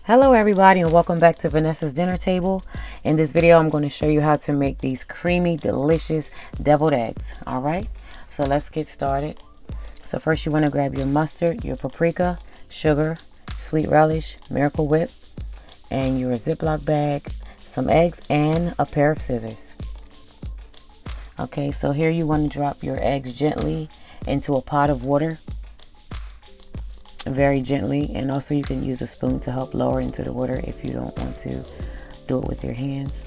Hello everybody and welcome back to Vanessa's Dinner Table. In this video I'm going to show you how to make these creamy, delicious deviled eggs. Alright, so let's get started. So first you want to grab your mustard, your paprika, sugar, sweet relish, Miracle Whip, and your Ziploc bag, some eggs, and a pair of scissors. Okay, so here you want to drop your eggs gently into a pot of water. Very gently, and also you can use a spoon to help lower into the water if you don't want to do it with your hands.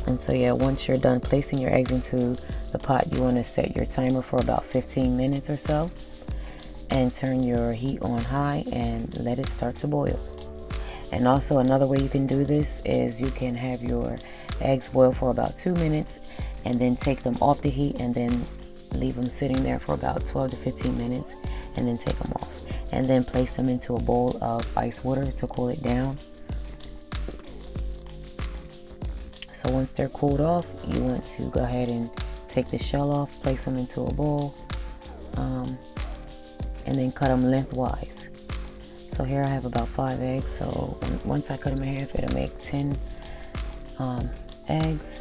And so yeah, once you're done placing your eggs into the pot, you want to set your timer for about 15 minutes or so and turn your heat on high and let it start to boil. And also another way you can do this is you can have your eggs boil for about 2 minutes and then take them off the heat and then leave them sitting there for about 12 to 15 minutes and then take them off. And then place them into a bowl of ice water to cool it down. So once they're cooled off, you want to go ahead and take the shell off, place them into a bowl, and then cut them lengthwise. So here I have about 5 eggs, so once I cut them in half, it'll make 10 eggs.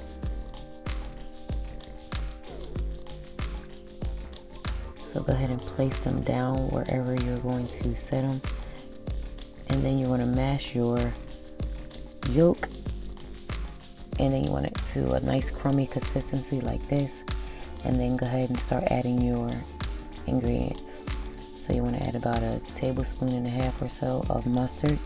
So go ahead and place them down wherever you're going to set them. And then you want to mash your yolk. And then you want it to a nice crummy consistency like this. And then go ahead and start adding your ingredients. So you want to add about 1.5 tablespoons or so of mustard.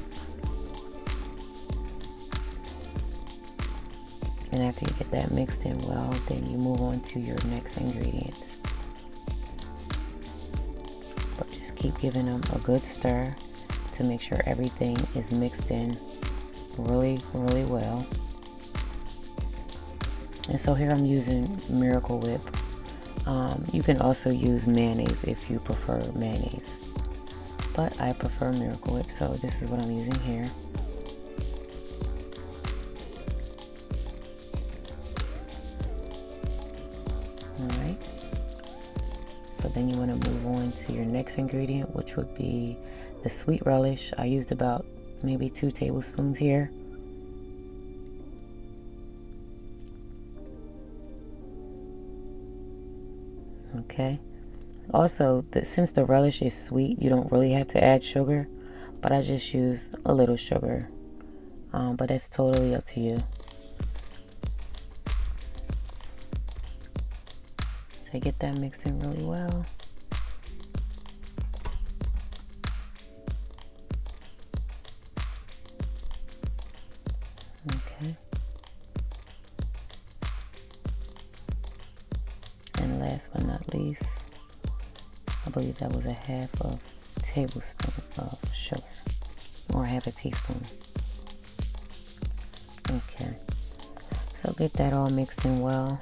And after you get that mixed in well, then you move on to your next ingredients. But just keep giving them a good stir to make sure everything is mixed in really well. And so here I'm using Miracle Whip. You can also use mayonnaise if you prefer mayonnaise, but I prefer Miracle Whip, so this is what I'm using here. Alright, so then you want to move on to your next ingredient, which would be the sweet relish. I used about maybe 2 tablespoons here. Okay, also since the relish is sweet, you don't really have to add sugar, but I just use a little sugar, but that's totally up to you. So get that mixed in really well. Okay. And last but not least, I believe that was 1/2 tablespoon of sugar, or 1/2 teaspoon. Okay. So get that all mixed in well.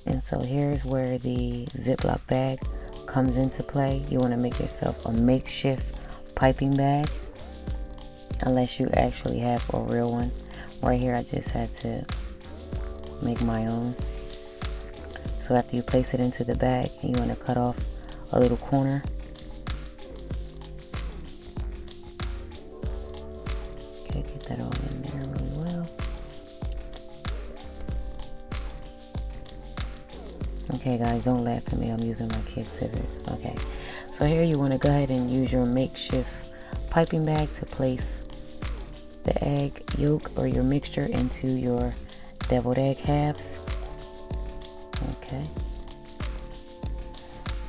And so here's where the Ziploc bag comes into play. You want to make yourself a makeshift piping bag, unless you actually have a real one. Right here I just had to make my own. So after you place it into the bag, you want to cut off a little corner. Okay, get that all in there really well. Okay guys, don't laugh at me, I'm using my kid's scissors. Okay, so here you want to go ahead and use your makeshift piping bag to place the egg yolk or your mixture into your deviled egg halves. Okay,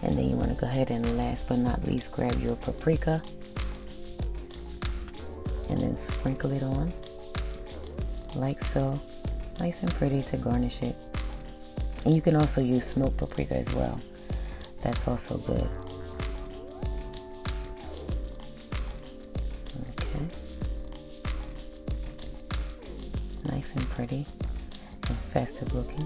and then you want to go ahead and last but not least grab your paprika and then sprinkle it on like so, nice and pretty to garnish it. And you can also use smoked paprika as well, that's also good. Okay, nice and pretty and festive looking.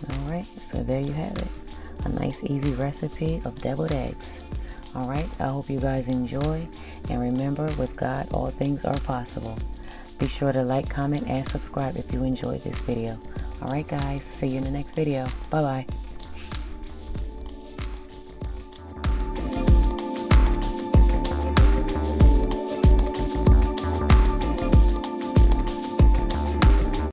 Alright, so there you have it. A nice easy recipe of deviled eggs. All right, I hope you guys enjoy, and remember, with God, all things are possible. Be sure to like, comment, and subscribe if you enjoyed this video. All right, guys, see you in the next video. Bye-bye.